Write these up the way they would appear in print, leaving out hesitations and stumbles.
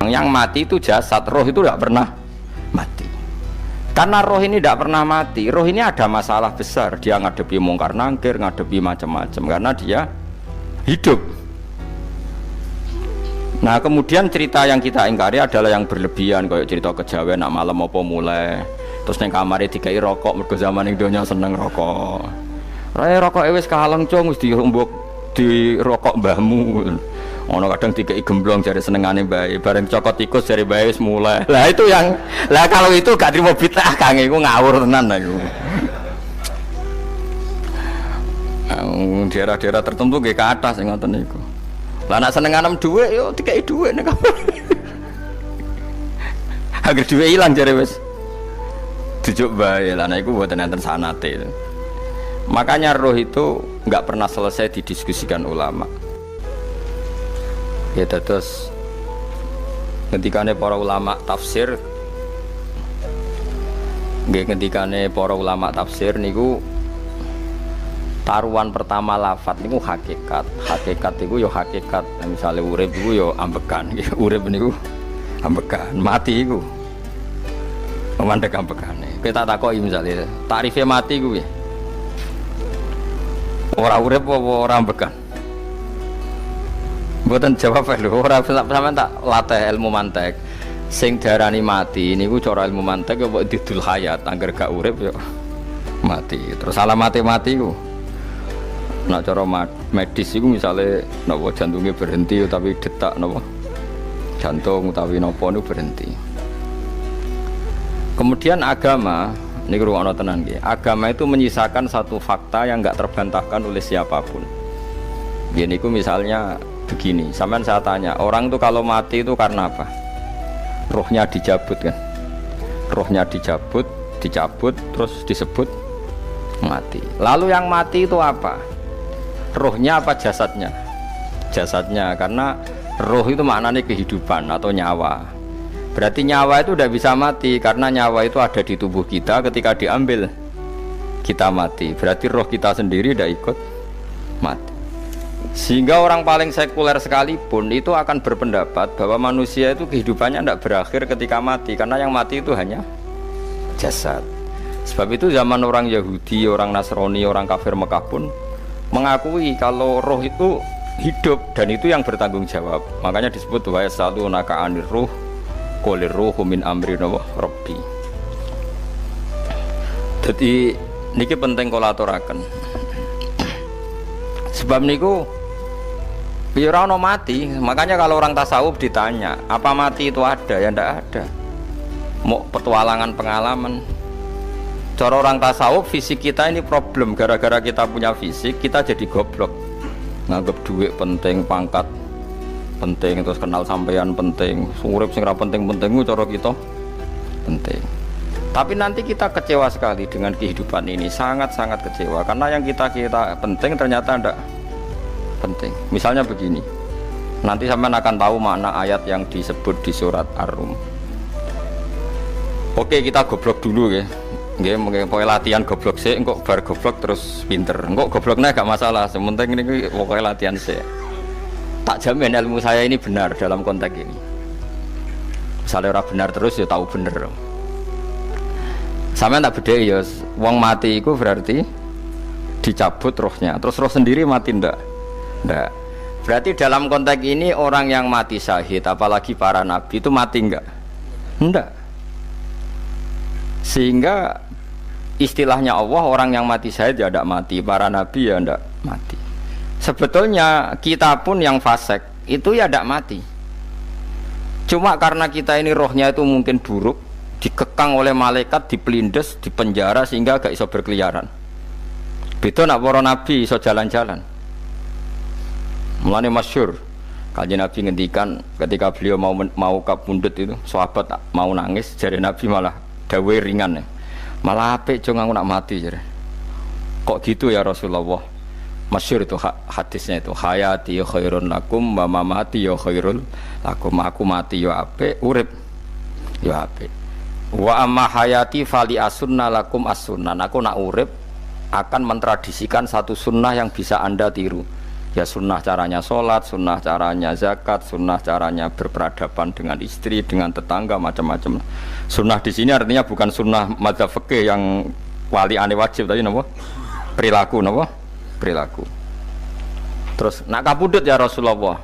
Yang mati itu jasad, roh itu tidak pernah mati. Karena roh ini tidak pernah mati, roh ini ada masalah besar. Dia ngadepi mungkar nangkir, ngadepi macam-macam karena dia hidup. Nah kemudian cerita yang kita ingkari adalah yang berlebihan, kayak cerita kejawen nak malam apa mulai terus neng kamare dikai rokok, mergo zaman ning donya seneng rokok. Rokok wis kaleng cung, wis dirumbuk di rokok mbahmu. Ono kadang dikai gemblong jare senengane bae, bareng cokot tikus jare bae wis mulai. Lah itu yang lah kalau itu gak trimo bid'ah Kang, iku ngawur tenan iku. Daerah-daerah tertentu nggih ke atas ngoten niku. Lah nek senenganem dhuwit yo dikai dhuwit nek. Agar dhuwit ilang jare wis dijuk bae. Lah nek iku mboten enten sanate. Makanya roh itu enggak pernah selesai didiskusikan ulama. Ya terus ketikane para ulama tafsir nggih ketikane para ulama tafsir niku taruhan pertama lafat niku hakikat. Hakikat niku ya hakikat. Misale urip niku ya ambekan. Urip niku ambekan, mati iku mandek ambekane. Kita takoki misale takrife mati kuwi. Ora urip apa ora ambekan? Mboten jawab lho, ora sampean tak latih ilmu mantek. Sing diarani mati niku cara ilmu mantek ya mbok didul hayat, angger gak urip ya mati. Terus alamate mati ku. Nek cara medis iku misale napa jantungnya berhenti tapi detak napa jantung utawi napa niku berhenti. Kemudian agama niku ruwono tenan nggih. Agama itu menyisakan satu fakta yang enggak terbantahkan oleh siapapun. Ya niku misalnya begini, sampean saya tanya, orang itu kalau mati itu karena apa? Rohnya dicabut kan? Rohnya dicabut, terus disebut mati. Lalu yang mati itu apa? Rohnya apa jasadnya? Jasadnya, karena roh itu maknanya kehidupan atau nyawa. Berarti nyawa itu udah bisa mati, karena nyawa itu ada di tubuh kita, ketika diambil kita mati. Berarti roh kita sendiri udah ikut mati. Sehingga orang paling sekuler sekalipun itu akan berpendapat bahwa manusia itu kehidupannya tidak berakhir ketika mati, karena yang mati itu hanya jasad. Sebab itu zaman orang Yahudi, orang Nasrani, orang kafir Mekah pun mengakui kalau roh itu hidup dan itu yang bertanggung jawab. Makanya disebut wa yasalunaka 'anir ruh qul ruhu min amri rabbi. Jadi niki penting kula aturaken. Sebab niku ya ora ono mati. Makanya kalau orang tasawuf ditanya, apa mati itu ada? Ya ndak ada. Mau petualangan pengalaman. Cara orang tasawuf fisik kita ini problem, gara-gara kita punya fisik kita jadi goblok. Nganggep duit penting, pangkat penting, terus kenal sampean penting, urip sing ra penting-penting cara kita penting. Tapi nanti kita kecewa sekali dengan kehidupan ini, sangat-sangat kecewa karena yang kita penting ternyata ndak penting. Misalnya begini, nanti sampean akan tahu makna ayat yang disebut di surat Ar-Rum. Oke, kita goblok dulu ya. Nggih, mengke latihan goblok sik, engko bar goblok terus pinter. Engko gobloknya gak masalah, sementing ini pokoknya latihan sik. Tak jamin ilmu saya ini benar dalam konteks ini. Misalnya orang benar terus ya tahu bener. Sampeyan tak bedheki ya, wong mati itu berarti dicabut rohnya, terus roh sendiri mati ndak? Ndak. Berarti dalam konteks ini orang yang mati syahid, apalagi para nabi itu mati enggak? Enggak. Sehingga istilahnya Allah, orang yang mati syahid ya ndak mati, para nabi ya ndak mati. Sebetulnya kita pun yang fasik itu ya ndak mati. Cuma karena kita ini rohnya itu mungkin buruk, dikekang oleh malaikat, dipelindes, dipenjara sehingga gak iso berkeliaran. Beda nak para nabi iso jalan-jalan. Mulane masyhur kanjeng Nabi ngendikan ketika beliau mau kapundhut itu, sahabat mau nangis, jare Nabi malah dawuhe ringan. Malah apik cung aku nak mati jare. Kok gitu ya Rasulullah? Masyhur itu hadisnya itu, hayati khairun lakum wa mamati ya khairul lakum. Aku mati ya apik, urip ya apik. Wa amma hayati fali asunna lakum as-sunnah. Aku nak urip akan mentradisikan satu sunnah yang bisa Anda tiru. Ya sunnah caranya sholat, sunnah caranya zakat, sunnah caranya berperadaban dengan istri, dengan tetangga, macam-macam. Sunnah di sini artinya bukan sunnah madzhab fikih yang wali ane wajib tadi, napa? Perilaku, napa? Perilaku. Terus nak kabudut ya Rasulullah.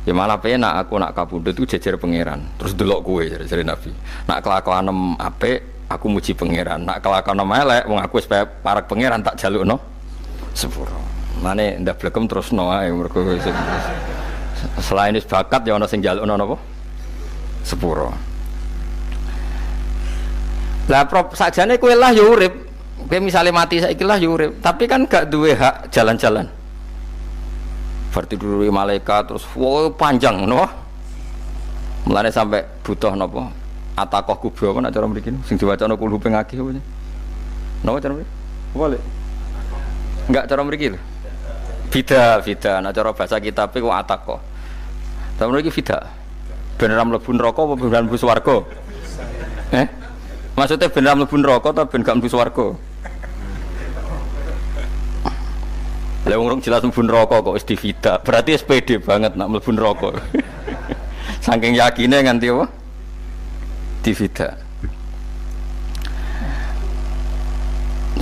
Ya malah penak aku nak kabudut itu jejer pangeran. Terus delok kowe jare Nabi. Nak kelakuanem apik aku muji pangeran. Nak kelakuanem elek wong aku wis parek pangeran tak jalukno sepuro. Mane ndak blekem terusno ae mergo selain wis bakat ya ana sing jalukno napa? Sepuro. Lah sakjane kowe lah ya urip. Kowe misale mati saiki lah ya urip, tapi kan gak duwe hak jalan-jalan. Berarti dulu malaikat terus wow panjang no. Mulane sampai butuh napa? Atakoh kubro apa nak cara mriki sing diwacana kulhu ping akeh apa. Napa cara mriki? Boleh. Enggak cara mriki lho. Fida, nak cara bahasa kitab iku atakoh. Cara mriki fida. Ben ora mlebu neraka apa ben mlebu swarga? Maksudnya ben ora mlebu neraka ta ben gak mlebu swarga? Lah wong jelas mlebu neraka kok wis divida. Berarti SPD banget nak mlebu neraka. Saking yakine nganti apa? Divida.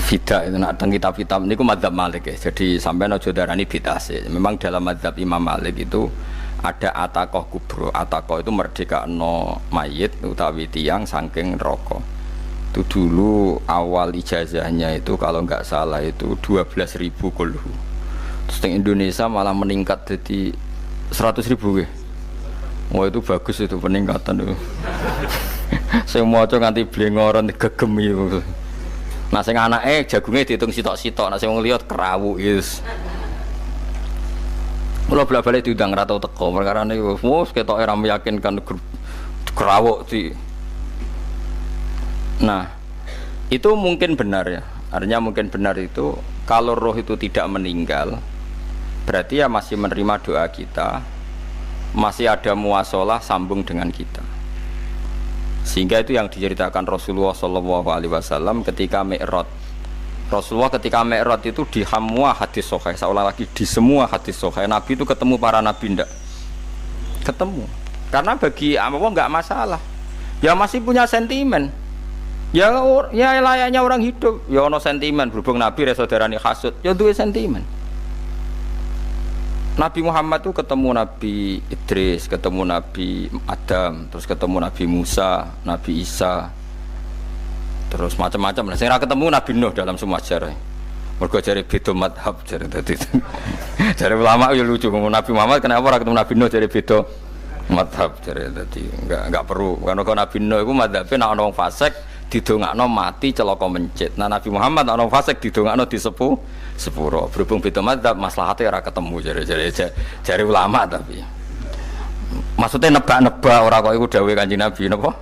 Vida itu nak teng kitab-kitab niku madzhab Malik ya. Jadi sampean aja darani bid'ah sih. Memang dalam madzhab Imam Malik itu ada atakoh kubro. Atakoh itu merdekakno mayit utawi tiyang saking neraka. Itu dulu awal ijazahnya itu kalau nggak salah itu 12.000 kulhu. Terus di Indonesia malah meningkat jadi 100.000 ya. Wah itu bagus itu peningkatan itu. Saya mau coba nganti blengoran gegem itu. Nah sing anake jagungnya dihitung sitok-sitok, nah sing wong liya kerawu is. Kula bolak-balik diundang ra tau teko, perkara niku wis ketoke ora meyakinkan kerawuk di. Nah, itu mungkin benar ya. Artinya mungkin benar itu kalau roh itu tidak meninggal, berarti ya masih menerima doa kita, masih ada muasalah sambung dengan kita. Sehingga itu yang diceritakan Rasulullah SAW ketika Mi'raj. Rasulullah ketika Mi'raj itu di semua hadis sahih, seolah lagi di semua hadis sahih Nabi itu ketemu para nabi ndak? Ketemu. Karena bagi Allah nggak masalah. Ya masih punya sentimen. Ya layaknya orang hidup. Ya ono sentimen berhubung Nabi saudarane hasud, ya duwe sentimen. Nabi Muhammad itu ketemu Nabi Idris, ketemu Nabi Adam, terus ketemu Nabi Musa, Nabi Isa, terus macam-macam. Saya ketemu Nabi Nuh dalam semua sejarah. Mergo jare beda madhab jare dadi. Jare ulama ya lucu ngomong Nabi Muhammad kenapa ora ketemu Nabi Nuh jare beda madhab jare dadi enggak perlu. Karena Nabi Nuh iku madhabe nek ana wong fasik didongakno mati celaka mencit. Nah Nabi Muhammad ana wong fasik didongakno disepuh sepuro. Berhubung beda madzhab maslahatnya ora ketemu jare ulama tapi maksudnya nebak-nebak ora kok iku dawuhe Kanjeng Nabi napa?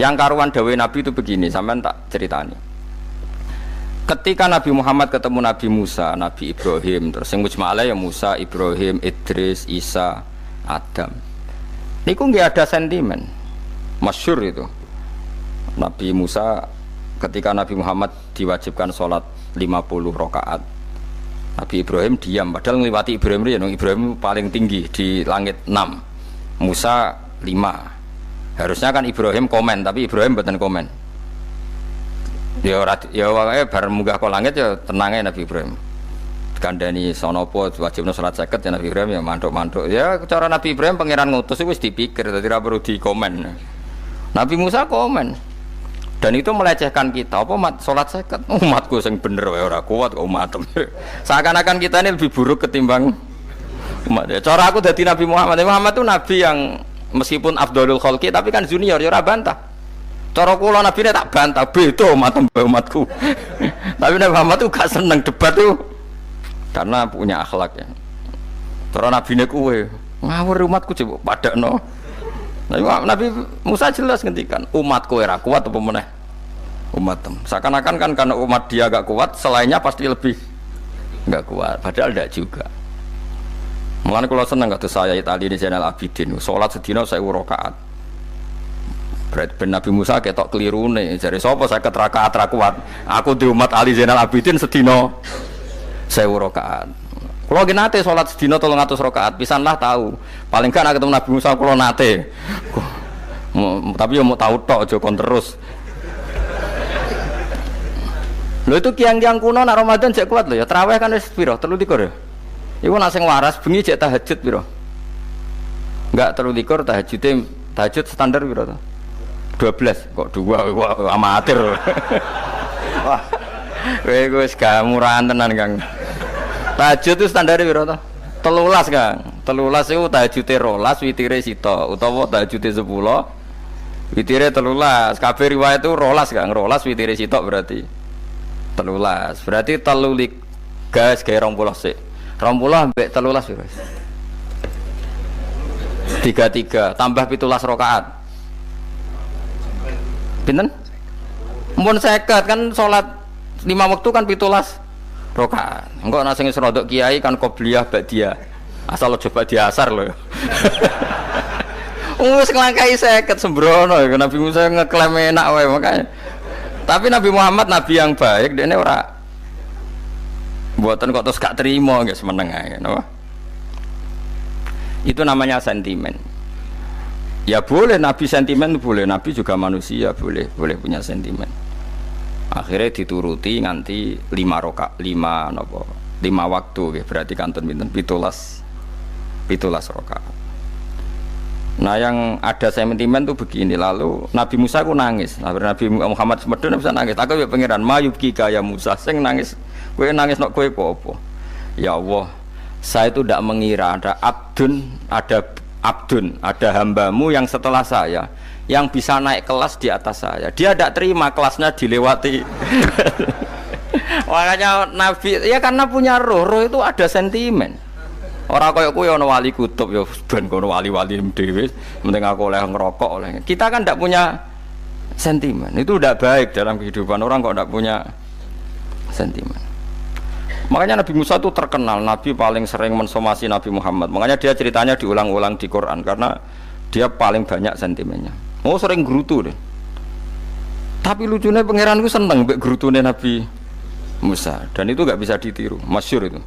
Yang karuan dawuhe Nabi itu begini, sampean tak ceritani. Ketika Nabi Muhammad ketemu Nabi Musa, Nabi Ibrahim, terus sing mujma'ala ya Musa, Ibrahim, Idris, Isa, Adam. Niku nggih ada sentimen. Masyhur itu. Nabi Musa ketika Nabi Muhammad diwajibkan sholat 50 rakaat, Nabi Ibrahim diam, padahal ngliwati Ibrahim ya, Ibrahim paling tinggi di langit 6, Musa 5. Harusnya kan Ibrahim komen, tapi Ibrahim mboten komen. Ya wae bar munggah ke langit ya tenange Nabi Ibrahim. Kandhani sonopo wajibna salat 50 ya Nabi Ibrahim ya mantuk-mantuk. Ya cara Nabi Ibrahim pangeran ngutus wis dipikir dadi ora perlu dikomen. Nabi Musa komen. Dan itu melecehkan kita, apa sholat seket umatku yang bener ora kuat kok umat. Seakan-akan kita ini lebih buruk ketimbang umat. Cara aku dari Nabi Muhammad itu nabi yang meskipun afdhalul khalqi tapi kan junior ya ora bantah. Cara kula nabi ini tak bantah, beda umatku. Tapi Nabi Muhammad itu gak seneng debat tuh karena punya akhlak ya. Cara nabi ini kuwe ngawur umatku coba padakno. Nabi Musa jelas ngendikan umatku ora kuat apa meneh umatem. Seakan-akan kan karena umat dia agak kuat, selainnya pasti lebih enggak kuat. Padahal tidak juga. Mulane kula seneng kados saya Itali di Zainal Abidin, salat sedina 1000 rakaat. Berarti ben Nabi Musa ketok kelirune, jare sapa 50 rakaat ra kuat. Aku di umat Ali Zainal Abidin sedina 1000 rakaat. Kalau nggih nate salat sedina 300 rakaat, pisanlah tahu. Paling kan ketemu Nabi Musa kula nate. Tapi ya mau tahu tok aja kon terus. Lho itu kiang-kiang kuno nak Ramadan cek kuat lho ya. Tarawih kan wis piro? 23 ya. Iku nak sing waras bengi cek tahajud piro? Enggak 23 tahajud standar piro to? 12 kok 2 amatir. Wah. Kowe wis gak murahan tenan Kang. Tahajud itu standar piro to? 13 Kang. 13 itu tahajude 12, witire sita utawa tahajude 10. Witire 13. Kabeh riwayat itu 12 Kang. 12 witire sita berarti 13. Berarti 3 gas gawe 20 sik. 20 ambek 13 piro? 33 tambah 17 rakaat. Pinten? Mun 50 kan salat 5 waktu kan 17 rakaat. Engko ana sing rodok kiai kan qobliyah ba'diyah. Asal coba diasar lho. Wis nglangkai 50 sembrono ya Nabi Musa ngeklaim enak wae makanya. Tapi Nabi Muhammad nabi yang baik dene ora mboten kok terus gak terima nggih semeneng ae napa. Itu namanya sentimen. Ya boleh Nabi sentimen boleh, Nabi juga manusia boleh punya sentimen. Akhirnya dituruti nganti 5 waktu berarti kanton pinten 17 rakaat. Nah yang ada sentimen tuh begini, lalu Nabi Musa ku nangis. Nabi Muhammad semedon bisa nangis. Aku ya pangeran mayubki kaya Musa sing nangis. Kowe nangis nok kowe apa? Ya Allah, saya itu tidak mengira ada hambamu yang setelah saya yang bisa naik kelas di atas saya. Dia tidak terima kelasnya dilewati. Makanya Nabi ya karena punya roh itu ada sentimen. Orang kaya kowe ana wali kutub ya ben kono wali-wali dhewe, penting aku oleh ngerokok oleh. Kita kan tidak punya sentimen. Itu tidak baik dalam kehidupan orang kok tidak punya sentimen. Makanya Nabi Musa itu terkenal Nabi paling sering mensomasi Nabi Muhammad. Makanya dia ceritanya diulang-ulang di Quran karena dia paling banyak sentimennya. Oh sering gerutu deh. Tapi lucunya pangeran itu seneng mbek gerutune Nabi Musa dan itu nggak bisa ditiru, masyhur itu.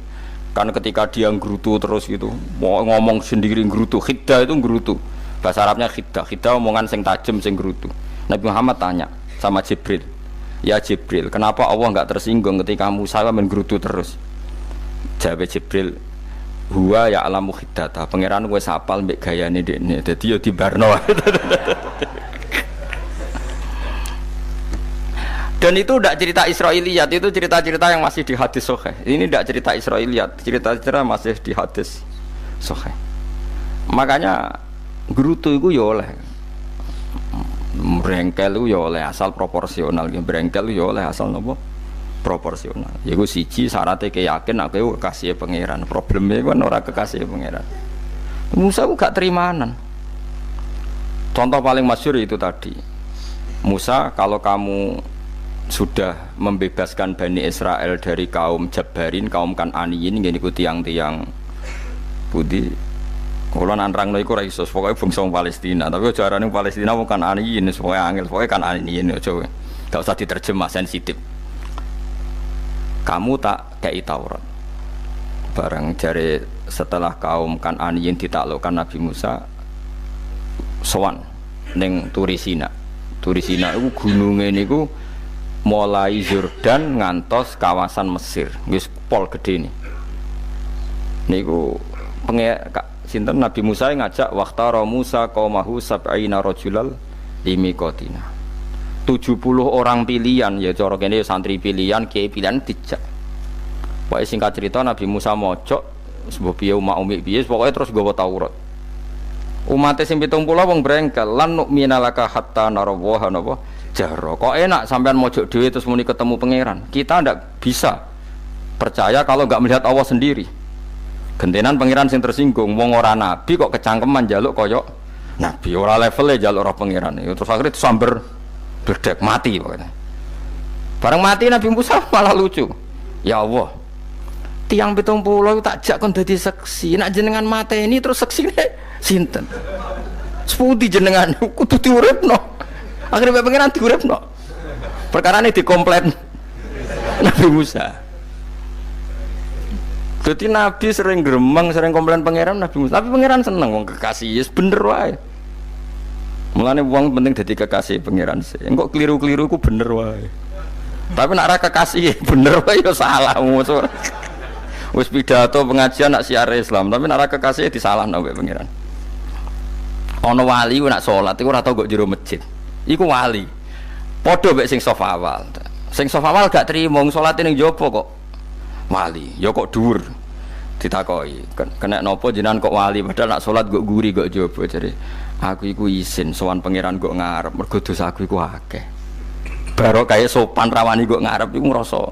Karena ketika dia gerutu terus gitu, mau ngomong sendiri gerutu, khiddah itu gerutu. Bahasa Arabnya khiddah omongan sing tajem sing gerutu. Nabi Muhammad tanya sama Jibril, ya Jibril, kenapa Allah nggak tersinggung ketika Musa menggerutu terus? Jawab Jibril, huwa ya alamu khiddata, pangeran gue sapal mbek gayane dekne, dadi yo dibarno. Dan itu tidak cerita Israiliyat, itu cerita-cerita yang masih di hadis sahih. Ini tidak cerita Israiliyat, cerita-cerita masih di hadis sahih. Makanya gerutu itu ya oleh, brengkel itu ya oleh asal proporsional, brengkel itu ya oleh asal nopo proporsional. Yaiku siji syaratnya keyakin aku kekasih pangeran. Problemnya kan orang kekasih pangeran. Musa aku gak terimanan. Contoh paling masyhur itu tadi. Musa, kalau kamu sudah membebaskan Bani Israel dari kaum Jabbarin, kaum Kan'aniyin, ngene iku tiang-tiang budi. Kula nanrangno iku ora iso, pokoke bangsa Palestina, tapi aja arane Palestina wong Kan'aniyin, pokoke angel, pokoke Kan'aniyin aja. Enggak usah diterjemah sensitif. Kamu tak kei Taurat. Barang jare setelah kaum Kan'aniyin ditaklukkan Nabi Musa sowan ning Turisina. Turisina iku gununge niku mulai Yordan ngantos kawasan Mesir, wis pol gede nih. Niku sinten Nabi Musa ngajak waqtara Musa qaumahu sab'ina rajulal limiqatina. 70 orang pilihan ya cara kene santri pilihan, kiai pilihan dijak. Pokoke singkat cerita Nabi Musa mojok sebab piye umat umik piye pokoke terus nggawa Taurat. Umate sing 70 wong brengkel lan nu'mina laka hatta narawaha napa jahra. Kok enak sampean mojok dhewe terus muni ketemu pangeran. Kita ndak bisa percaya kalau enggak melihat Allah sendiri. Gentenan pangeran sing tersinggung, wong ora nabi kok kecangkeman njaluk kaya nabi, ora levele njaluk roh pangeran. Terus akhirnya sambar bledek mati pokoknya. Bareng mati Nabi Musa malah lucu. Ya Allah, tiang 70 tak jak kon dadi seksi. Nek jenengan mateni terus seksine sinten? Sepundi jenengan kudu diuripno. Akhirnya pengiran diuripno. Perkara ini dikomplain Nabi Musa. Jadi Nabi sering gremeng, sering komplain pangeran Nabi Musa. Tapi pangeran seneng wong kekasih, yes bener wae. Mulane wong penting dadi kekasih pangeran sih. Engko keliru-keliru ku bener wae. Tapi nek ora kekasih bener wae ya salah. Wis pidato pengajian nak siar Islam, tapi nek ora kekasih disalahno mbek pangeran. Ana wali ku nak salat iku ora tau kok jero masjid. Iku wali. Padha mbek sing saf awal. Sing saf awal gak trimo salate ning jopo kok. Wali, ya kok dhuwur. Ditakoki, kena napa jenengan kok wali padahal nak salat kok guri kok jaba jare. Aku iku isin sowan pangeran kok ngarep mergo dosaku iku akeh. Baro kaya sopan rawani kok ngarep iku ngrasa.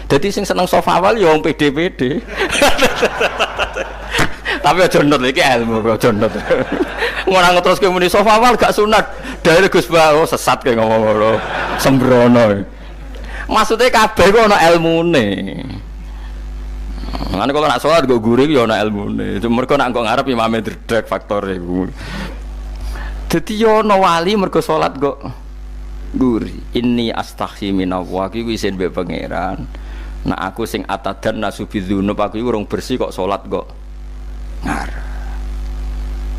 Dadi sing seneng saf awal ya wong pede-pede. Tapi aja nut iki ilmu aja nut. Ora ngeteruske muni saf awal gak sunat. Dari Gus Bawo sesat kaya ngomong ngono. Sembrono. Maksudnya kabeh kok ana ilmune. Lan kalau nak sholat gue gurih ya ana ilmune. Mergo nak kok ngarep imame dredeg faktore iku. Dadi yo ana wali mergo sholat kok gurih. Inni astaghfi minallah iki isin mbek pangeran. Nak aku sing atadan nasubidzunub aku iki urung bersih kok sholat kok ngarep.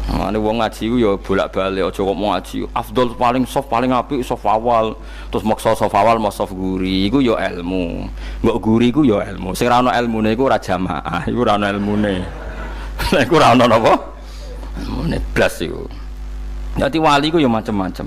Mane wong ngaji ku ya bolak-balik aja kok mau ngaji. Afdol paling soft paling apik soft awal. Terus maksa soft awal mau soft guri iku ya ilmu. Mbok guri ku ya ilmu. Sing ora ana ilmune iku ora jamaah, iku ora ana ilmune. Lha iku ora ana napa? Ilmune blas iku. Dadi wali ku ya macam-macam.